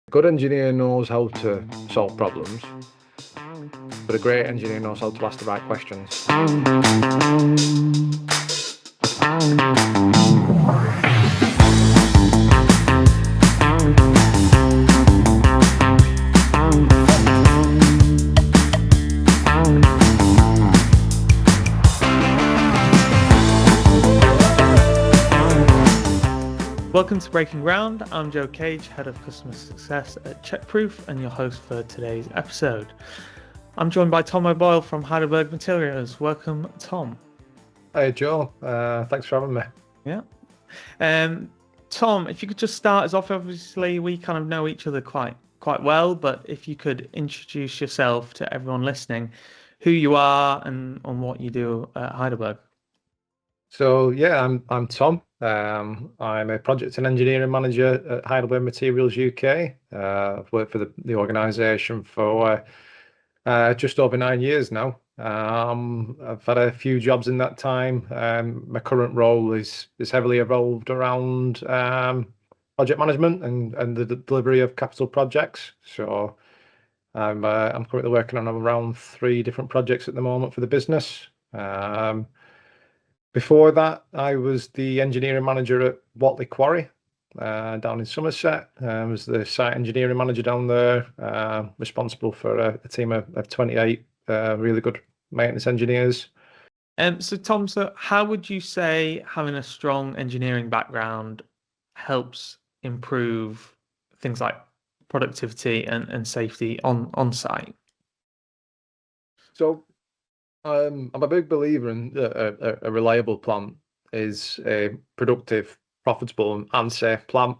A good engineer knows how to solve problems, but a great engineer knows how to ask the right questions. Welcome to Breaking Ground. I'm Joe Cage, Head of Customer Success at CheckProof, and your host for today's episode. I'm joined by Tom O'Boyle from Heidelberg Materials. Welcome, Tom. Hey, Joe. Thanks for having me. Yeah. Tom, if you could just start us off, obviously we kind of know each other quite well, but if you could introduce yourself to everyone listening, who you are and on what you do at Heidelberg. So yeah, I'm Tom. I'm a project and engineering manager at Heidelberg Materials UK. I've worked for the organisation for just over 9 years now. I've had a few jobs in that time. My current role is heavily evolved around project management and the delivery of capital projects. So I'm currently working on around 3 different projects at the moment for the business. Before that, I was the engineering manager at Watley Quarry down in Somerset. I was the site engineering manager down there, responsible for a team of 28 really good maintenance engineers. So Tom, how would you say having a strong engineering background helps improve things like productivity and safety on site? So I'm a big believer in a reliable plant is a productive, profitable, and safe plant.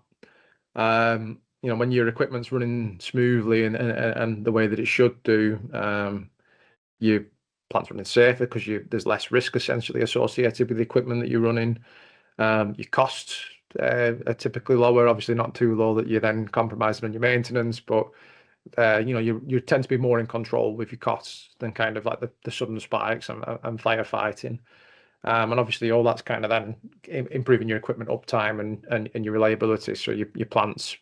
When your equipment's running smoothly and the way that it should do, your plant's running safer because there's less risk essentially associated with the equipment that you're running. Your costs are typically lower, obviously not too low that you're then compromising on your maintenance, but you tend to be more in control with your costs than kind of like the sudden spikes and firefighting. And obviously all that's kind of then improving your equipment uptime and your reliability, so your plant's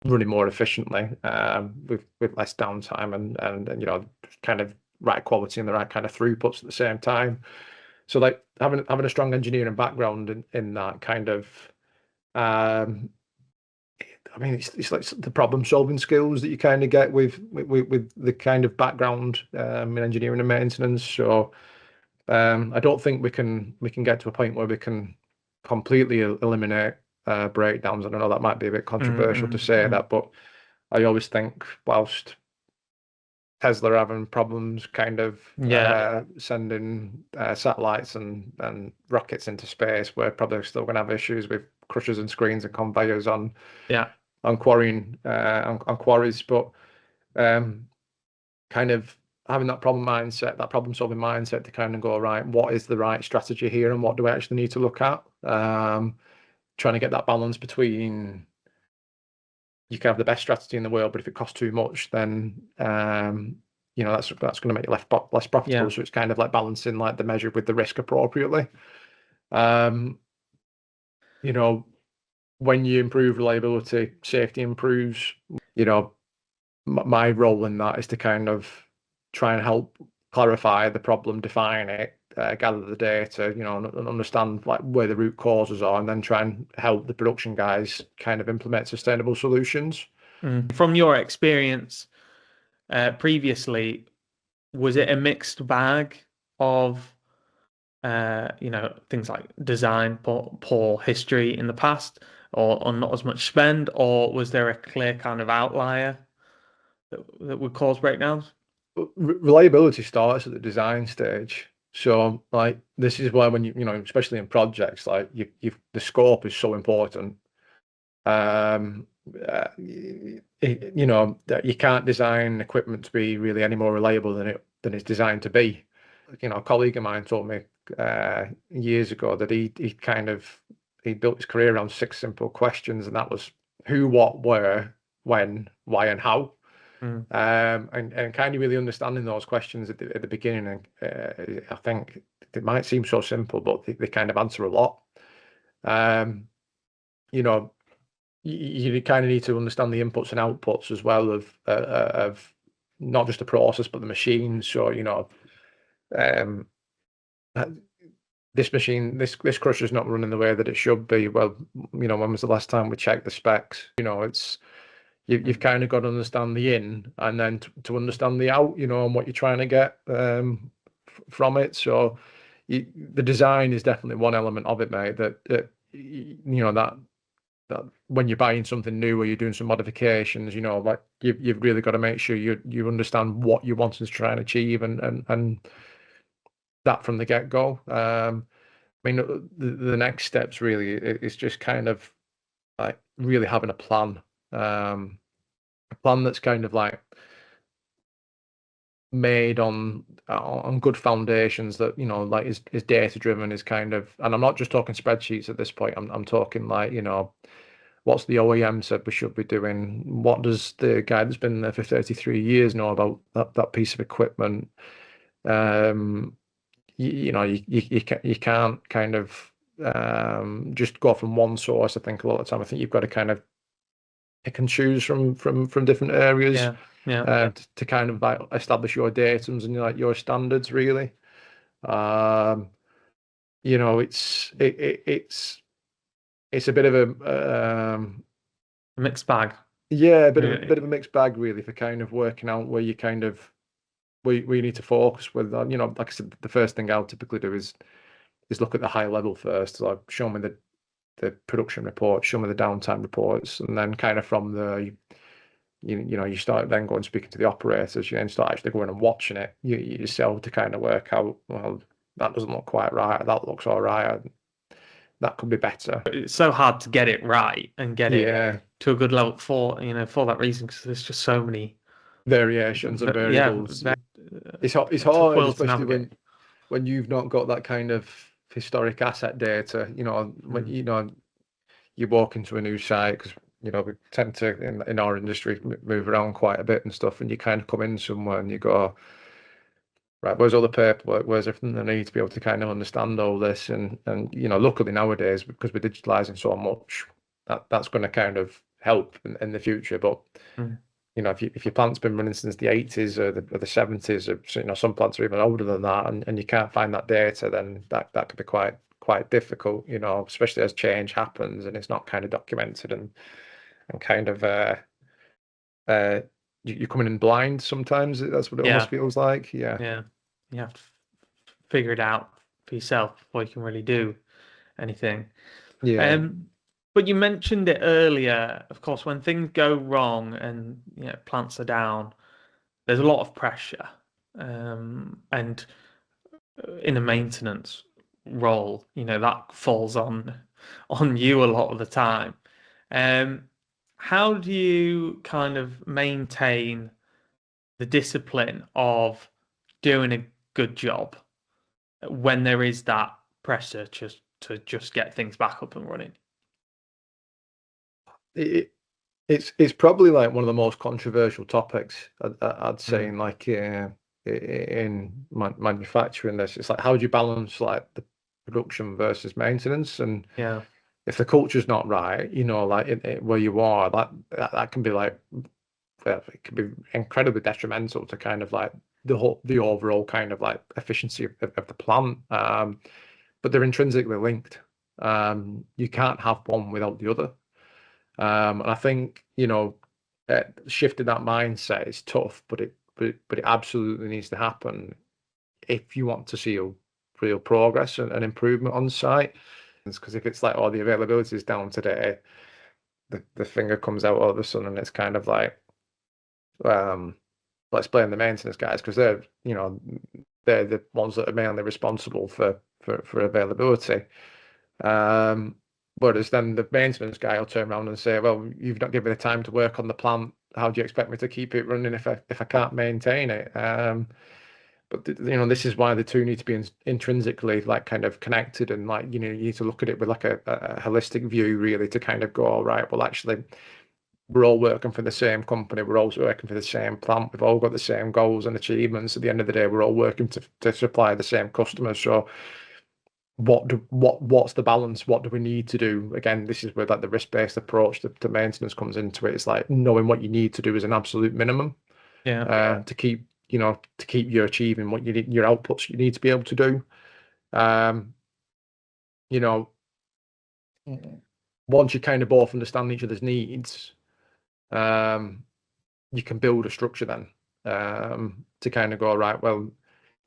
running more efficiently with less downtime and kind of right quality and the right kind of throughputs at the same time. So like having a strong engineering background in that kind of it's like the problem solving skills that you kind of get with the kind of background in engineering and maintenance. So I don't think we can get to a point where we can completely eliminate breakdowns. I don't know, that might be a bit controversial to say that, but I always think whilst Tesla are having problems kind of sending satellites and rockets into space, we're probably still going to have issues with crushers and screens and conveyors on quarrying on quarries. But kind of having that problem solving mindset to kind of go, right, what is the right strategy here and what do I actually need to look at? Trying to get that balance between, you can have the best strategy in the world, but if it costs too much, then that's going to make you less profitable. Yeah. So it's kind of like balancing like the measure with the risk appropriately. When you improve reliability, safety improves. My role in that is to kind of try and help clarify the problem, define it, gather the data, and understand like where the root causes are, and then try and help the production guys kind of implement sustainable solutions. From your experience previously, was it a mixed bag of things like design, poor history in the past, or not as much spend, or was there a clear kind of outlier that would cause breakdowns? Reliability starts at the design stage. So like this is where when especially in projects, like the scope is so important. You can't design equipment to be really any more reliable than it's designed to be. A colleague of mine told me years ago that he built his career around 6 simple questions, and that was who, what, where, when, why, and how. And kind of really understanding those questions at the beginning, I think it might seem so simple, but they kind of answer a lot. you kind of need to understand the inputs and outputs as well of not just the process but the machines. So um, this machine, this crusher's not running the way that it should be. Well, when was the last time we checked the specs? It's you've kind of got to understand the in and then to understand the out, and what you're trying to get from it. So the design is definitely one element of it, mate. That that when you're buying something new or you're doing some modifications, like you've really got to make sure you understand what you're wanting to try and achieve and that from the get-go. I mean, the next steps really is just kind of like really having a plan, a plan that's kind of like made on good foundations that like is data driven, is kind of, and I'm not just talking spreadsheets at this point. I'm talking like what's the OEM said we should be doing? What does the guy that's been there for 33 years know about that piece of equipment? You can't kind of just go from one source. I think a lot of the time, I think you've got to kind of pick and choose from different areas to kind of like establish your datums and like your standards really. It's a bit of a mixed bag. Yeah, a bit really. of a mixed bag really for kind of working out where you kind of where you need to focus with. Like I said, the first thing I'll typically do is look at the high level first. So show me the production report, show me the downtime reports, and then kind of from there, you start then going speaking to the operators, you then start actually going and watching it yourself to kind of work out, well, that doesn't look quite right, that looks all right, that could be better. It's so hard to get it right and get Yeah, it to a good level for that reason, because there's just so many variations and variables. It's tough hard, world to especially navigate. when you've not got that kind of historic asset data. When you walk into a new site, because we tend to in our industry move around quite a bit and stuff, and you kind of come in somewhere and you go, right, where's all the paperwork, where's everything I need to be able to kind of understand all this, and luckily nowadays, because we're digitalizing so much, that's going to kind of help in the future. But if your plant's been running since the 80s or the 70s, or some plants are even older than that, and you can't find that data, then that could be quite difficult, especially as change happens and it's not kind of documented, and kind of you're coming in blind sometimes. That's what it almost feels like. Yeah, you have to figure it out for yourself before you can really do anything. But you mentioned it earlier, of course, when things go wrong and plants are down, there's a lot of pressure, and in a maintenance role, that falls on you a lot of the time. How do you kind of maintain the discipline of doing a good job when there is that pressure to just get things back up and running? It's probably like one of the most controversial topics I'd say in like in manufacturing. This, it's like, how do you balance like the production versus maintenance? And if the culture's not right, like where you are, that can be like, it can be incredibly detrimental to kind of like the overall kind of like efficiency of the plant. But they're intrinsically linked. You can't have one without the other. And I think shifting that mindset is tough, but it absolutely needs to happen if you want to see a real progress and improvement on site. Because if it's like, oh, the availability is down today, the finger comes out all of a sudden, and it's kind of like, let's blame the maintenance guys, because they're the ones that are mainly responsible for availability. Whereas then the maintenance guy will turn around and say, well, you've not given me the time to work on the plant. How do you expect me to keep it running if I can't maintain it? But this is why the two need to be intrinsically like kind of connected, and like you need to look at it with like a holistic view really, to kind of go, all right, well, actually we're all working for the same company, we're all working for the same plant, we've all got the same goals and achievements. At the end of the day, we're all working to supply the same customers. So what's the balance? What do we need to do? Again, this is where like the risk-based approach to maintenance comes into it. It's like knowing what you need to do as an absolute minimum, to keep you achieving what you need, your outputs you need to be able to do. You know, once you kind of both understand each other's needs, you can build a structure then, to kind of go, right, well,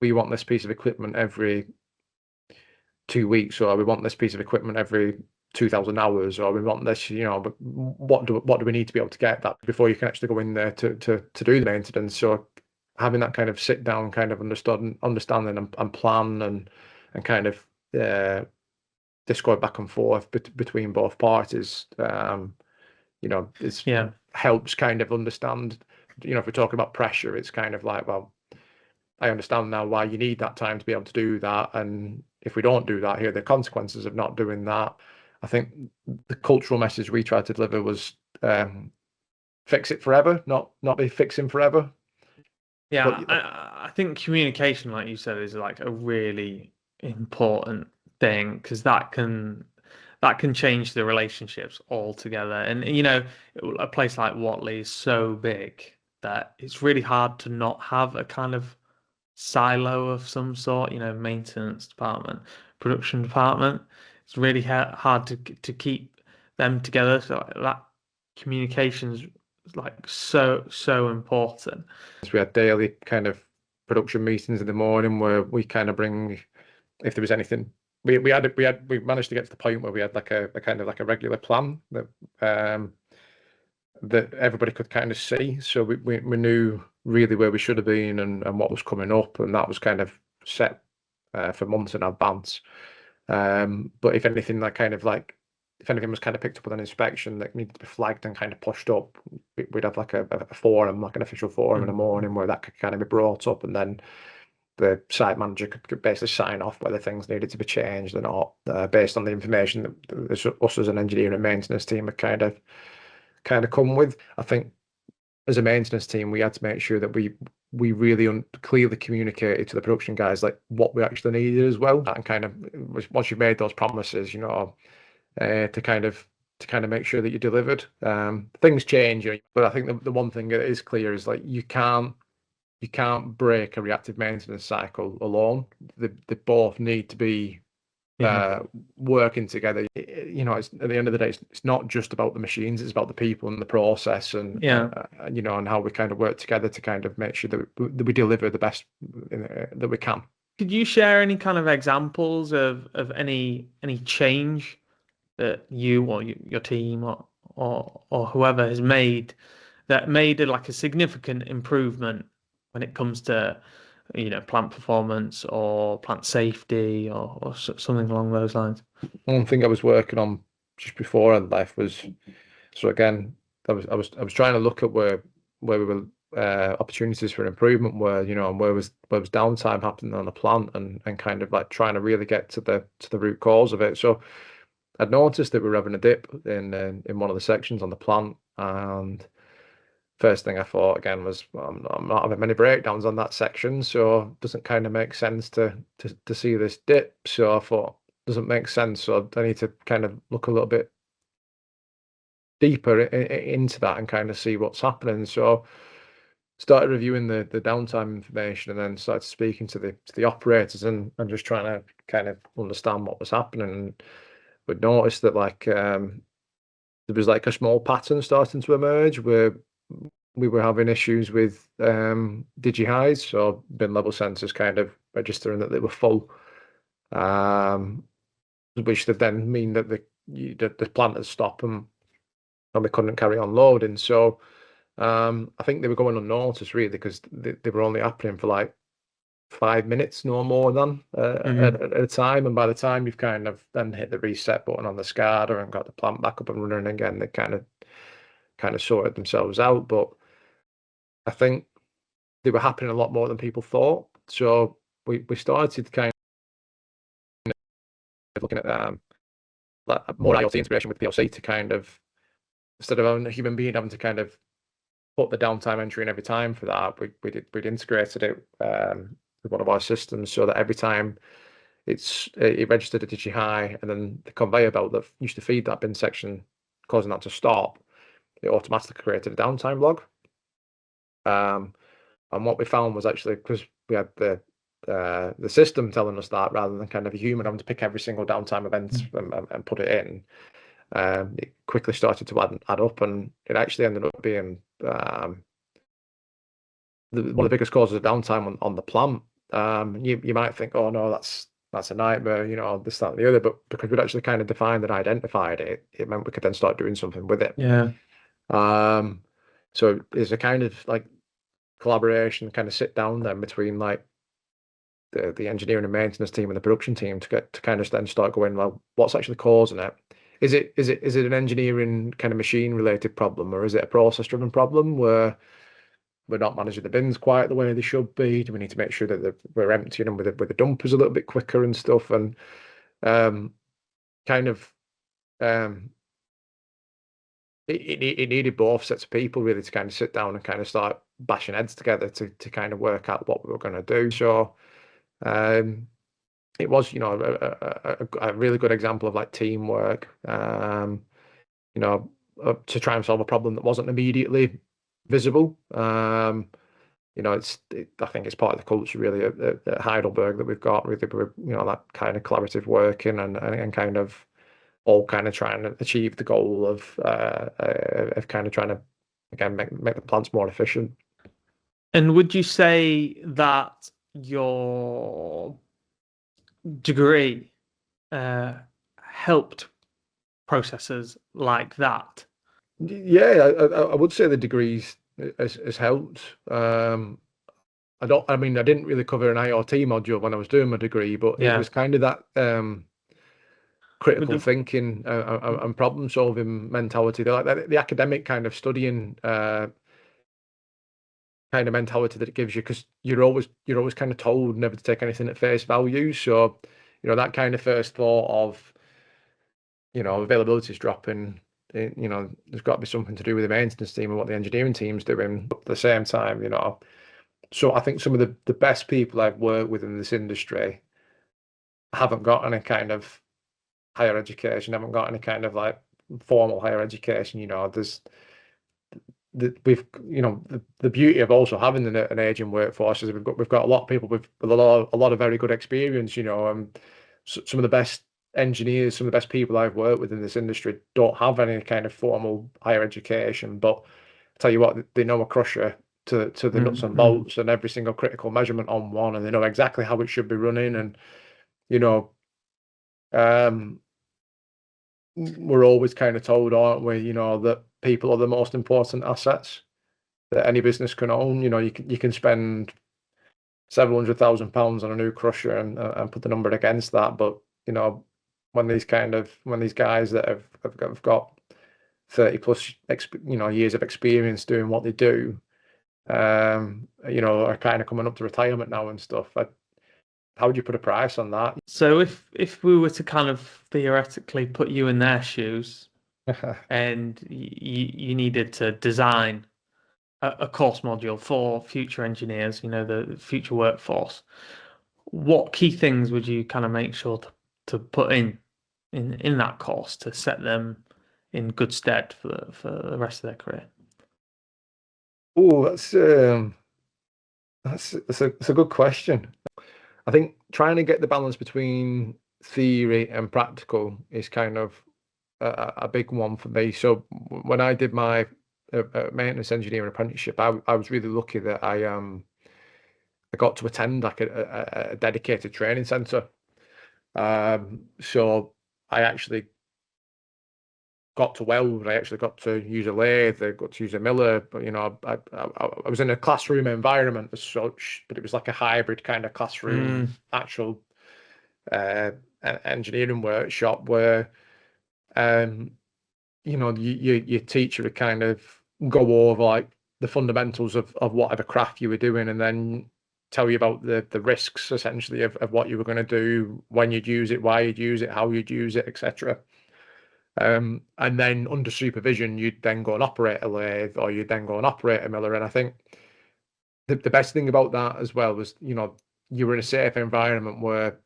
we want this piece of equipment every 2 weeks, or we want this piece of equipment every 2,000 hours, or we want this, but what do we need to be able to get that before you can actually go in there to do the maintenance? So having that kind of sit down, kind of understanding and plan and kind of discord back and forth between both parties, helps kind of understand, if we're talking about pressure, it's kind of like, well, I understand now why you need that time to be able to do that. And if we don't do that, here are the consequences of not doing that. I think the cultural message we tried to deliver was, fix it forever, not be fixing forever. Yeah, I think communication, like you said, is like a really important thing, because that can change the relationships altogether. And a place like Watley is so big that it's really hard to not have a kind of silo of some sort. Maintenance department, production department. It's really hard to keep them together. So that communication's like so important. We had daily kind of production meetings in the morning where we kind of bring, if there was anything, we managed to get to the point where we had like a kind of like a regular plan that everybody could kind of see. So we knew really where we should have been and what was coming up, and that was kind of set for months in advance. But if anything was kind of picked up with an inspection that needed to be flagged and kind of pushed up, we'd have like a forum, like an official forum in the morning where that could kind of be brought up, and then the site manager could basically sign off whether things needed to be changed or not, based on the information that us as an engineering and maintenance team had kind of come with. I think as a maintenance team, we had to make sure that we really clearly communicated to the production guys like what we actually needed as well, and kind of once you've made those promises, to kind of make sure that you delivered. Things change, but I think the one thing that is clear is like you can't break a reactive maintenance cycle alone. They both need to be working together. It's, at the end of the day, it's not just about the machines, it's about the people and the process, and and how we kind of work together to kind of make sure that we deliver the best that we can. Could you share any kind of examples of any change that you or your team or whoever has made that made like a significant improvement when it comes to plant performance or plant safety or something along those lines? One thing I was working on just before I left was, so again, I was trying to look at where we were, opportunities for improvement were, and where was downtime happening on the plant, and kind of like trying to really get to the root cause of it. So I'd noticed that we were having a dip in one of the sections on the plant, and first thing I thought again was, well, I'm not having many breakdowns on that section, so it doesn't kind of make sense to see this dip. So I thought, doesn't make sense, so I need to kind of look a little bit deeper into that and kind of see what's happening. So started reviewing the downtime information, and then started speaking to the operators and just trying to kind of understand what was happening. And we'd noticed that like there was like a small pattern starting to emerge where we were having issues with digi highs, so bin level sensors kind of registering that they were full, which would then mean that the plant had stopped and we couldn't carry on loading. So I think they were going unnoticed really, because they were only happening for like 5 minutes, no more than at a time. And by the time you've kind of then hit the reset button on the SCADA and got the plant back up and running again, they kind of sorted themselves out. But I think they were happening a lot more than people thought. So we started kind of looking at like more IoT integration with PLC to kind of, instead of having a human being having to kind of put the downtime entry in every time for that, we'd integrated it with one of our systems, so that every time it registered a digi high, and then the conveyor belt that used to feed that bin section, causing that to stop, it automatically created a downtime log. And what we found was actually, because we had the system telling us that rather than kind of a human having to pick every single downtime event and put it in, it quickly started to add up, and it actually ended up being one of the biggest causes of downtime on the plant. You might think, oh no, that's a nightmare, this, that, and the other, but because we'd actually kind of defined and identified it, it meant we could then start doing something with it. Yeah. So there's a kind of like collaboration, kind of sit down then between like the engineering and maintenance team and the production team to get to kind of then start going, well, what's actually causing it? Is it an engineering kind of machine related problem, or is it a process driven problem where we're not managing the bins quite the way they should be? Do we need to make sure that we're emptying them with the dumpers a little bit quicker and stuff? And kind of it needed both sets of people really to kind of sit down and kind of start bashing heads together to kind of work out what we were going to do. So it was, a really good example of like teamwork, to try and solve a problem that wasn't immediately visible. I think it's part of the culture really at Heidelberg that we've got really, that kind of collaborative working and kind of all kind of trying to achieve the goal of kind of trying to again make the plants more efficient. And would you say that your degree helped processes like that? Yeah, I would say the degrees has helped. I didn't really cover an IoT module when I was doing my degree, but it Yeah. was kind of that critical thinking and problem solving mentality. They're like the academic kind of studying kind of mentality that it gives you, because you're always kind of told never to take anything at face value. So that kind of first thought of availability is dropping. There's got to be something to do with the maintenance team and what the engineering team's doing. But at the same time, so I think some of the best people I've worked with in this industry haven't got any kind of higher education, haven't got any kind of like formal higher education. There's the beauty of also having an aging workforce is we've got a lot of people with a lot of very good experience. Some of the best engineers, some of the best people I've worked with in this industry don't have any kind of formal higher education, but I tell you what, they know a crusher to the nuts and bolts and every single critical measurement on one, and they know exactly how it should be running. And we're always kind of told, aren't we, that people are the most important assets that any business can own. You can spend several £100,000 on a new crusher and put the number against that, but when these guys that have got 30 plus years of experience doing what they do, are kind of coming up to retirement now and stuff. How would you put a price on that? So if we were to kind of theoretically put you in their shoes and you needed to design a course module for future engineers, the future workforce, what key things would you kind of make sure to put in that course to set them in good stead for the rest of their career? Oh, that's a good question. I think trying to get the balance between theory and practical is kind of a big one for me. So when I did my maintenance engineering apprenticeship, I was really lucky that I got to attend like a dedicated training center. So I actually got to weld. I actually got to use a lathe. I got to use a miller. But I was in a classroom environment as such, but it was like a hybrid kind of classroom, actual engineering workshop where your teacher would kind of go over like the fundamentals of whatever craft you were doing, and then tell you about the risks essentially of what you were going to do, when you'd use it, why you'd use it, how you'd use it, etc. And then under supervision, you'd then go and operate a lathe, or you'd then go and operate a miller. And I think the best thing about that as well was, you were in a safe environment where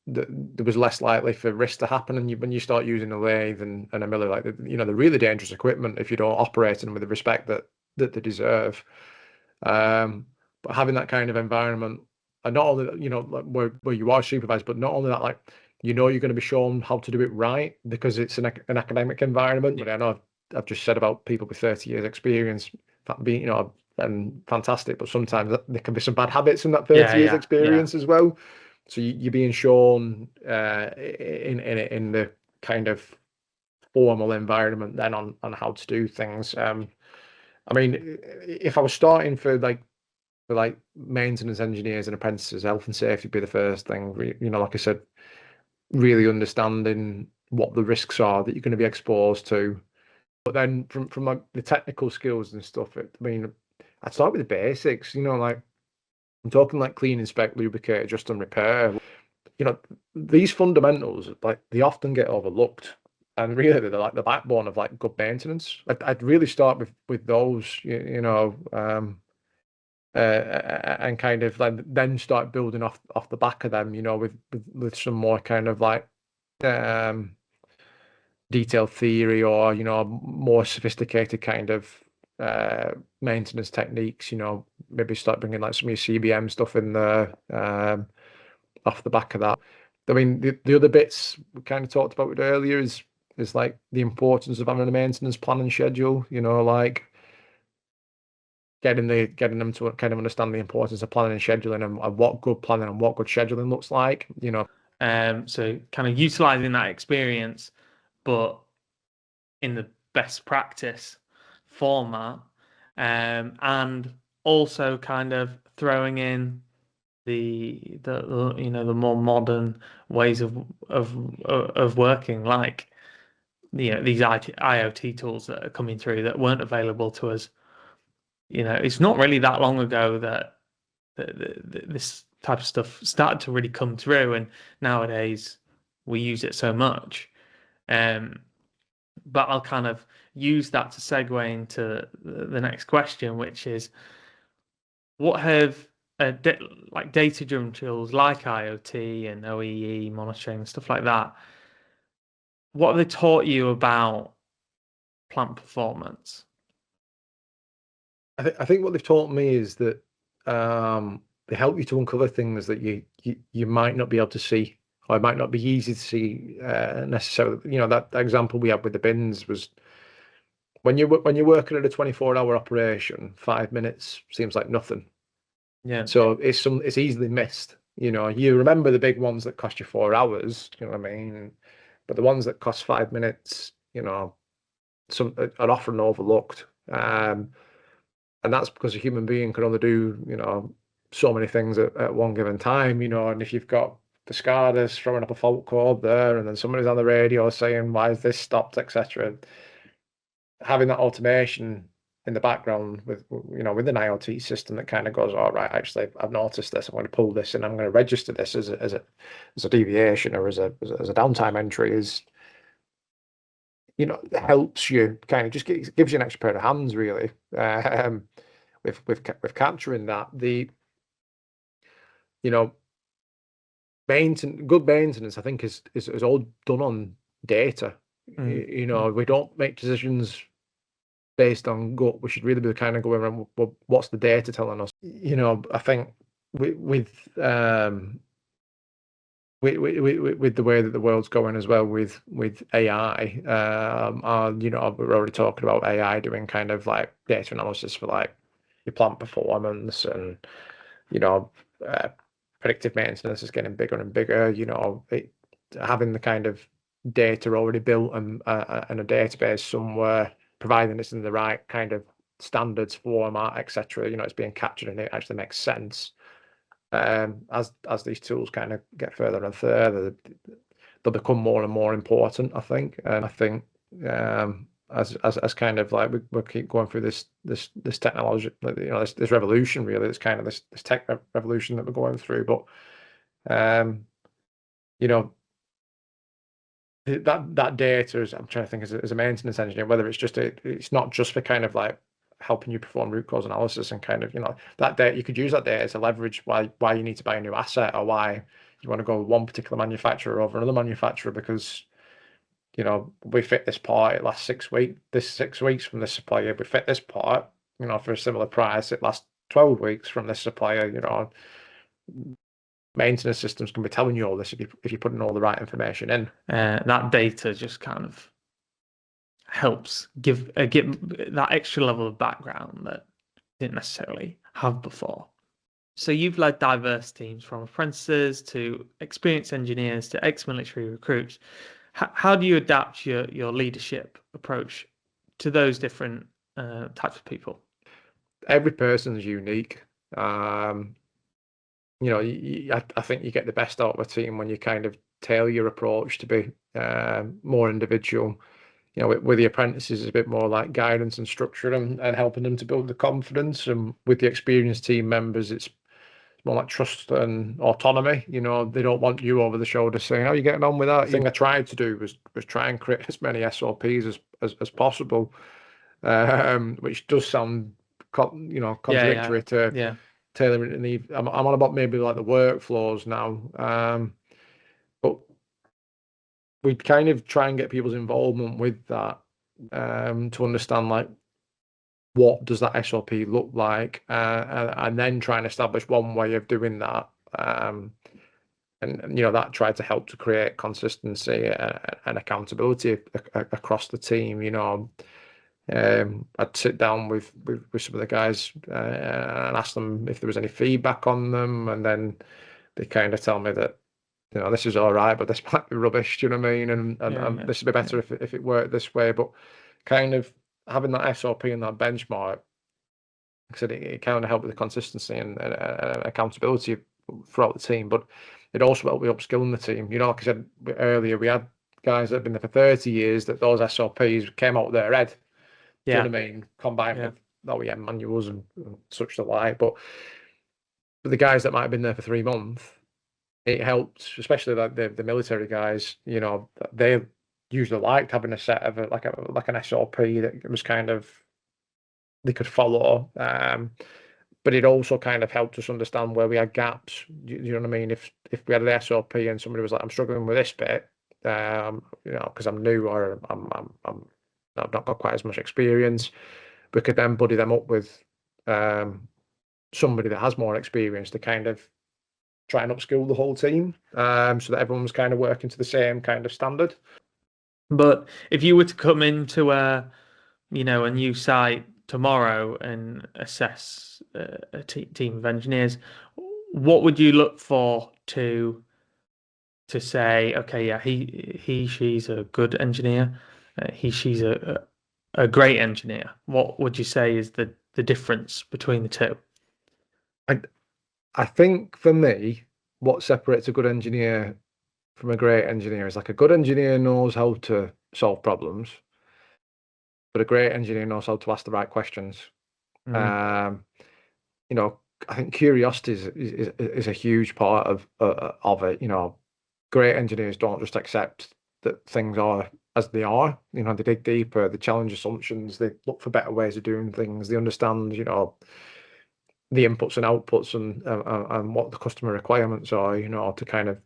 there was less likely for risk to happen. And when you start using a lathe and a miller, like the really dangerous equipment, if you don't operate them with the respect that they deserve. But having that kind of environment, and not only like where you are supervised, but not only that, like you're going to be shown how to do it right because it's an academic environment. But I know I've just said about people with 30 years experience being and fantastic, but sometimes there can be some bad habits in that 30 years experience as well. So you're being shown in the kind of formal environment then on how to do things. I mean, if I was starting for maintenance engineers and apprentices, health and safety would be the first thing. Like I said, really understanding what the risks are that you're going to be exposed to. But then from like the technical skills and stuff, I mean, I'd start with the basics. Like I'm talking like clean, inspect, lubricate, adjust, and repair. These fundamentals, like they often get overlooked, and really they're like the backbone of like good maintenance. I'd really start with those, and kind of like then start building off the back of them, with some more kind of like detailed theory or more sophisticated kind of maintenance techniques. Maybe start bringing like some of your CBM stuff in there off the back of that. I mean, the other bits we kind of talked about earlier is like the importance of having a maintenance plan and schedule. Like getting them to kind of understand the importance of planning and scheduling and what good planning and what good scheduling looks like. So kind of utilizing that experience, but in the best practice format, and also kind of throwing in the more modern ways of working, like these IoT tools that are coming through that weren't available to us. It's not really that long ago that this type of stuff started to really come through, and nowadays we use it so much. But I'll kind of use that to segue into the next question, which is, what have like data-driven tools like IoT and OEE monitoring and stuff like that, what have they taught you about plant performance? I think what they've taught me is that they help you to uncover things that you might not be able to see, or it might not be easy to see necessarily. That example we had with the bins was when you're working at a 24-hour operation, 5 minutes seems like nothing. Yeah. So it's easily missed. You remember the big ones that cost you 4 hours. You know what I mean? But the ones that cost 5 minutes, some are often overlooked. And that's because a human being can only do, so many things at one given time, and if you've got the SCADAs throwing up a fault code there, and then somebody's on the radio saying, why is this stopped, etc. Having that automation in the background with an IoT system that kind of goes, all right, actually, I've noticed this, I'm going to pull this and I'm going to register this as a deviation or as a downtime entry is, helps you kind of just gives you an extra pair of hands, really. With capturing that, good maintenance, I think is all done on data. We don't make decisions based on gut. We should really be kind of going around, well, what's the data telling us? I think with the way that the world's going as well with AI, we're already talking about AI doing kind of like data analysis for like your plant performance, and predictive maintenance is getting bigger and bigger. Having the kind of data already built and a database somewhere, providing it's in the right kind of standards format, etc. It's being captured and it actually makes sense. As these tools kind of get further and further, they'll become more and more important, I think. And I think as kind of like we keep going through this technology, this revolution, really, it's kind of this tech revolution that we're going through. But that data is, I'm trying to think as a maintenance engineer, whether it's not just for kind of like helping you perform root cause analysis and kind of that data, you could use that data to leverage why you need to buy a new asset, or why you want to go with one particular manufacturer over another manufacturer because, you know, we fit this part, it lasts 6 weeks, this 6 weeks from this supplier, we fit this part, you know, for a similar price, it lasts 12 weeks from this supplier, you know. Maintenance systems can be telling you all this if you're putting all the right information in. That data just kind of helps give that extra level of background that didn't necessarily have before. So you've led diverse teams from apprentices to experienced engineers to ex-military recruits. How do you adapt your leadership approach to those different types of people? Every person's unique. You know, I think you get the best out of a team when you kind of tailor your approach to be more individual. You know, with the apprentices, it's a bit more like guidance and structure and helping them to build the confidence. And with the experienced team members, it's more like trust and autonomy. You know, they don't want you over the shoulder saying, "How are you getting on with that?" The thing I tried to do was try and create as many SOPs as possible, which does sound, you know, contradictory to tailoring to need. I'm on about maybe like the workflows now, but we kind of try and get people's involvement with that to understand like what does that SOP look like, and then try and establish one way of doing that. And you know, that tried to help to create consistency and accountability across the team. You know, I'd sit down with some of the guys and ask them if there was any feedback on them, and then they kind of tell me that, you know, this is all right, but this might be rubbish. Do you know what I mean? And this would be better if it worked this way. But kind of having that SOP and that benchmark, like I said, it kind of helped with the consistency and accountability throughout the team. But it also helped with upskilling the team. You know, like I said earlier, we had guys that had been there for 30 years that those SOPs came out of their head. Do you know what I mean? Combined with OEM manuals and such the like. But the guys that might have been there for 3 months, it helped, especially like the military guys. You know, they usually liked having a set of like an SOP that was kind of they could follow. But it also kind of helped us understand where we had gaps. You know what I mean? If we had an SOP and somebody was like, "I'm struggling with this bit," you know, because I'm new or I've not got quite as much experience, we could then buddy them up with somebody that has more experience to kind of try and upskill the whole team, so that everyone's kind of working to the same kind of standard. But if you were to come into a new site tomorrow and assess a team of engineers, what would you look for to say, okay, yeah, she's a good engineer, she's a great engineer? What would you say is the difference between the two? I think for me, what separates a good engineer from a great engineer is like a good engineer knows how to solve problems, but a great engineer knows how to ask the right questions. You know, I think curiosity is a huge part of it. You know, great engineers don't just accept that things are as they are. You know, they dig deeper, they challenge assumptions, they look for better ways of doing things, they understand, you know, the inputs and outputs and what the customer requirements are, you know, to kind of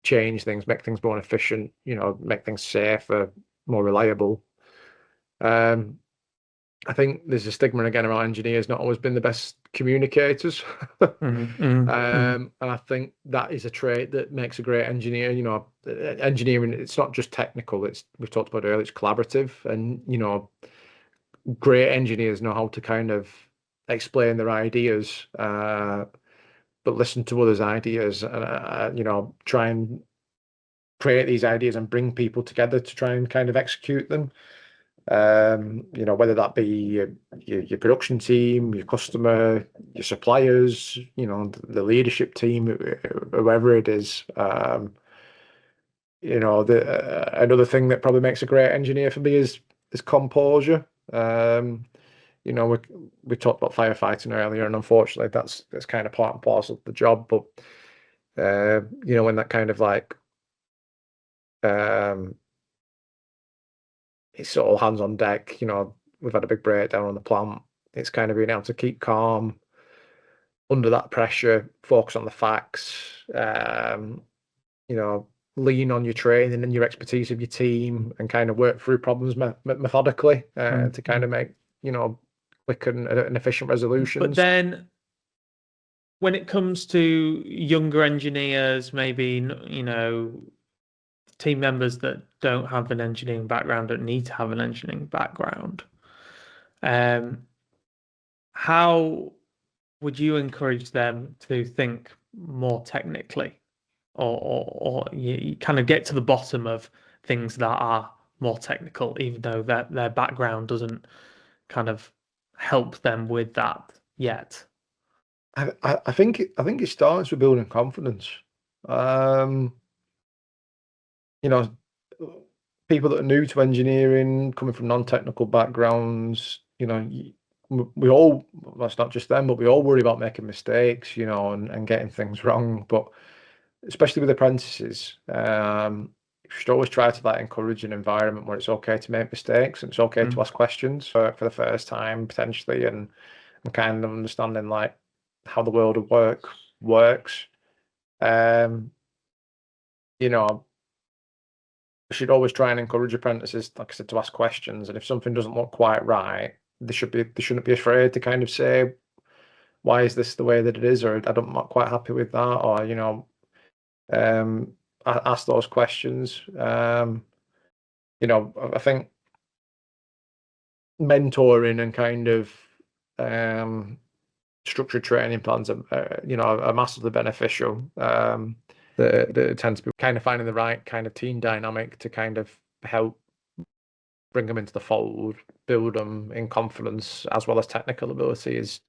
change things, make things more efficient, you know, make things safer, more reliable. I think there's a stigma again around engineers not always been the best communicators. And I think that is a trait that makes a great engineer. You know, engineering, it's not just technical, it's, we've talked about earlier, it's collaborative. And, you know, great engineers know how to kind of explain their ideas, but listen to others' ideas and, you know, try and create these ideas and bring people together to try and kind of execute them. You know, whether that be your production team, your customer, your suppliers, you know, the leadership team, whoever it is. You know, another thing that probably makes a great engineer for me is composure. You know, we talked about firefighting earlier, and unfortunately, that's kind of part and parcel of the job. But you know, when that kind of like it's all hands on deck. You know, we've had a big breakdown on the plant. It's kind of being able to keep calm, under that pressure, focus on the facts, lean on your training and your expertise of your team, and kind of work through problems methodically to kind of make, quick and efficient resolutions. But then when it comes to younger engineers, maybe, team members that don't have an engineering background, don't need to have an engineering background, how would you encourage them to think more technically, or you kind of get to the bottom of things that are more technical, even though their background doesn't kind of help them with that yet? I think it starts with building confidence. You know, people that are new to engineering, coming from non-technical backgrounds, we all, well, it's not just them, but we all worry about making mistakes, and getting things wrong. But especially with apprentices, you should always try to encourage an environment where it's okay to make mistakes, and it's okay to ask questions for the first time potentially, and kind of understanding how the world of work works. We should always try and encourage apprentices, like I said, to ask questions, and if something doesn't look quite right, they shouldn't be afraid to kind of say, why is this the way that it is, or I'm not quite happy with that, or ask those questions. I think mentoring and kind of structured training plans are massively beneficial. That tend to be kind of finding the right kind of team dynamic to kind of help bring them into the fold, build them in confidence as well as technical abilities.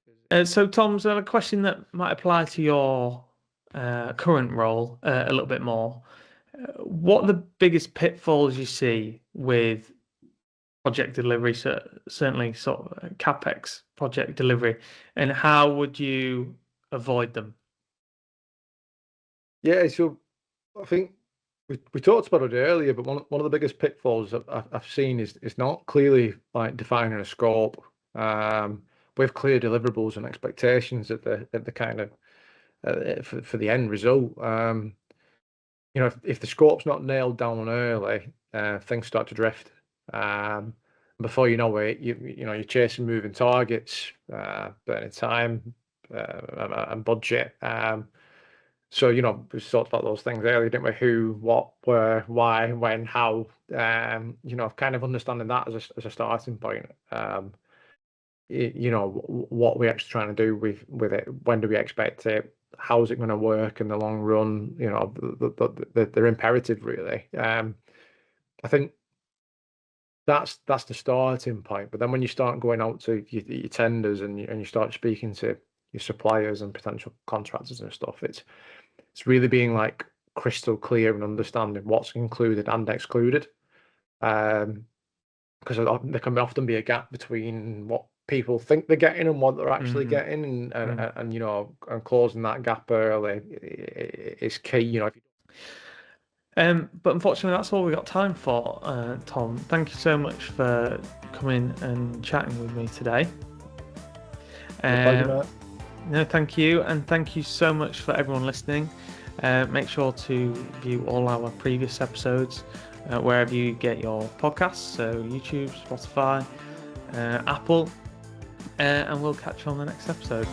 So, Tom, so a question that might apply to your current role a little bit more. What are the biggest pitfalls you see with project delivery, certainly sort of CapEx project delivery, and how would you avoid them? Yeah, so I think we talked about it earlier, but one of the biggest pitfalls I've seen is not clearly defining a scope with clear deliverables and expectations at the kind of for the end result. If the scope's not nailed down early, things start to drift. Before you know it, you're chasing moving targets, burning time and budget. So we talked about those things earlier, didn't we? Who, what, where, why, when, how. Kind of understanding that as a starting point. What we're actually trying to do with it. When do we expect it? How is it going to work in the long run? They're imperative, really. I think that's the starting point. But then when you start going out to your tenders and you start speaking to your suppliers and potential contractors and stuff, it's really being crystal clear and understanding what's included and excluded. Because there can often be a gap between what people think they're getting and what they're actually getting, and closing that gap early is key. But unfortunately, that's all we got time for, Tom. Thank you so much for coming and chatting with me today. Pleasure, Matt. No, thank you, and thank you so much for everyone listening. Make sure to view all our previous episodes wherever you get your podcasts, so YouTube, Spotify, Apple, and we'll catch you on the next episode.